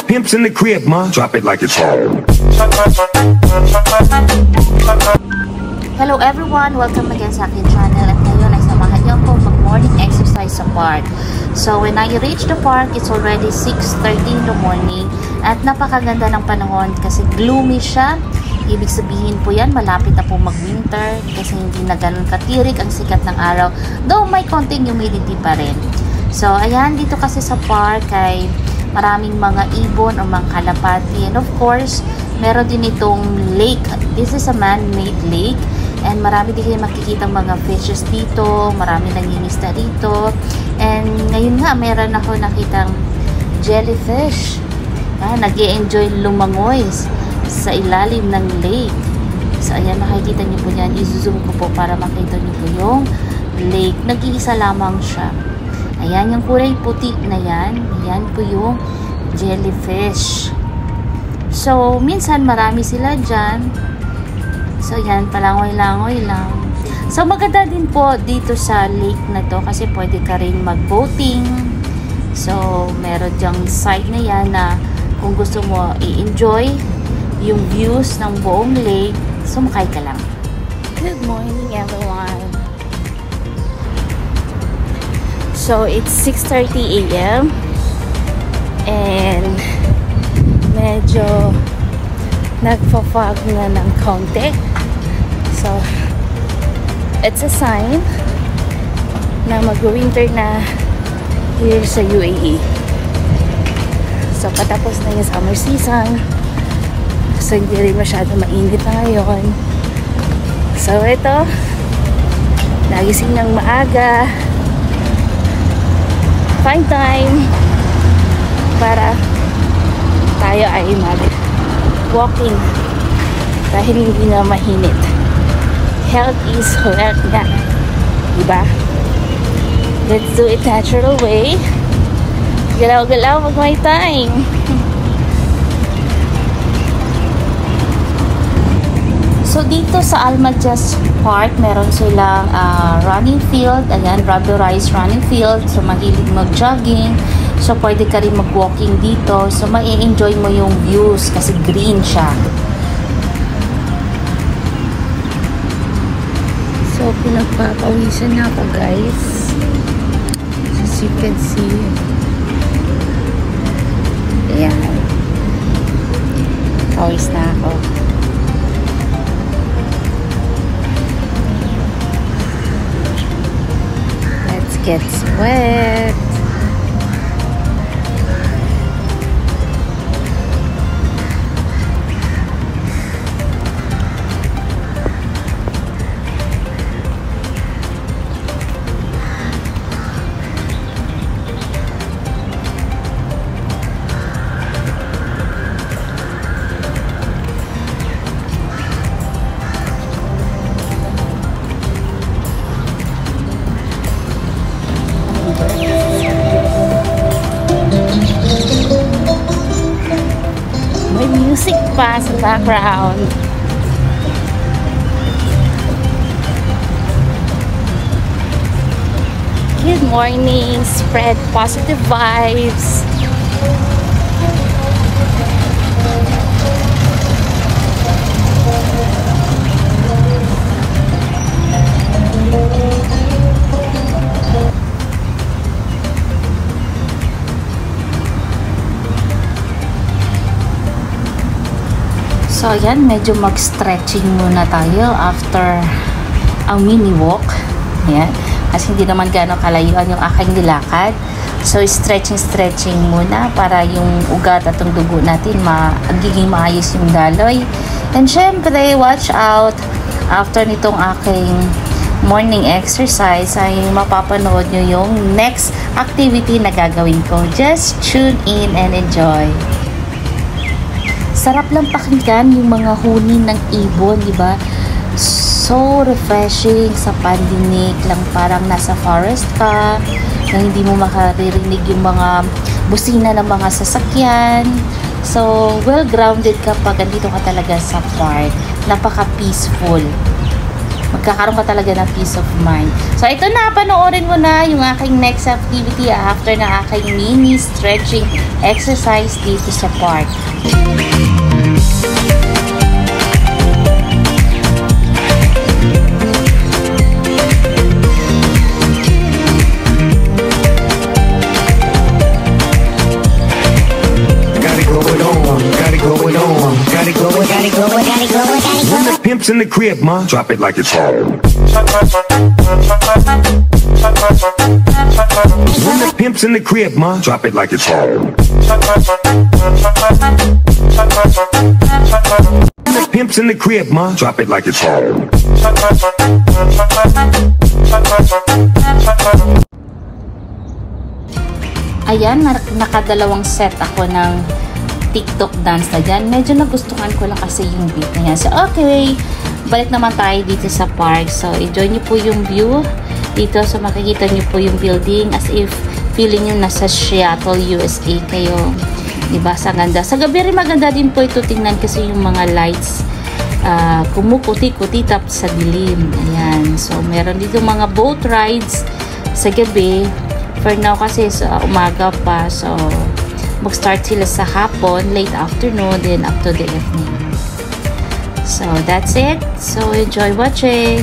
Pimps in the crib, ma. Drop it like it's home. Hello everyone! Welcome again sa aking channel. At ngayon ay samahan niyo ako mag-morning exercise sa park. So when I reach the park, it's already 6:30 in the morning. At napakaganda ng panahon kasi gloomy siya. Ibig sabihin po yan, malapit na po mag-winter kasi hindi na ganun katirik ang sikat ng araw. Though may konting humidity pa rin. So ayan, dito kasi sa park ay maraming mga ibon o mga kalapati. And of course, meron din itong lake. This is a man-made lake. And marami din kayo makikita mga fishes dito. Marami nangingisda dito. And ngayon nga, meron ako nakitang jellyfish. Nag-i-enjoy lumangoy sa ilalim ng lake. So ayan, nakikita niyo po yan. I-zoom ko po para makita niyo po yung lake. Nag-iisa lamang siya. Ayan, yung kulay puti na yan. Ayan po yung jellyfish. So, minsan marami sila dyan. So, yan, palangoy-langoy lang. So, maganda din po dito sa lake na to kasi pwede ka rin mag-boating. So, meron dyang site na yan na kung gusto mo i-enjoy yung views ng buong lake, sumakay ka lang. Good morning, everyone. So, it's 6:30 a.m. and medyo nagpa-fog na ng konti. So, it's a sign na mag-winter na here sa UAE. So, patapos na yung summer season. So, hindi rin masyado mainit na ngayon. So, ito, nagising ng maaga. Find time para tayo ay mag-walking dahil hindi na mahinit. Health is wealth nga, diba? Let's do it natural way. Galaw-galaw pag may time. So dito sa Al Majas Park, meron silang running field. Ayan, rubberized running field. So mahilig mag-jogging. So pwede ka rin mag-walking dito. So mai-enjoy mo yung views kasi green siya. So pinagpapawisan na ako, guys. As you can see. Ayan. Pawis na ako. Get wet. Music pa sa background. Good morning. Spread positive vibes. So, ayan, medyo mag-stretching muna tayo after a mini walk. Ayan. Kasi hindi naman gano'ng kalayuan yung aking nilakad. So, stretching muna para yung ugat at yung dugo natin magiging maayos yung daloy. And syempre, watch out. After nitong aking morning exercise, ay mapapanood nyo yung next activity na gagawin ko. Just tune in and enjoy. Sarap lang pakinggan yung mga huni ng ibon, di ba? So refreshing sa pandinig lang, parang nasa forest ka, na hindi mo makaririnig yung mga busina ng mga sasakyan. So, well-grounded ka pag andito ka talaga sa park. Napaka-peaceful. magkakaroon ka talaga ng peace of mind. So, ito na, panoorin mo na yung aking next activity after na aking mini stretching exercise dito sa park. When the pimp's in the crib, ma, drop it like it's home. When the pimp's in the crib, ma, drop it like it's home. When the pimp's in the crib, ma, drop it like it's home. Ayan, nakadalawang set ako ng TikTok dance na dyan. Medyo nagustuhan ko lang kasi yung beat na yan. So, okay. Balik naman tayo dito sa park. So, enjoy nyo po yung view dito. So, makikita nyo po yung building as if feeling nyo nasa Seattle, USA kayo. Diba? Sa ganda. Sa gabi rin maganda din po ito tingnan kasi yung mga lights kumukuti-kuti tapos sa dilim. Ayan. So, meron dito mga boat rides sa gabi. For now kasi sa umaga pa. So, mag-start sila sa hapon, late afternoon, then up to the evening. So, that's it. So, enjoy watching.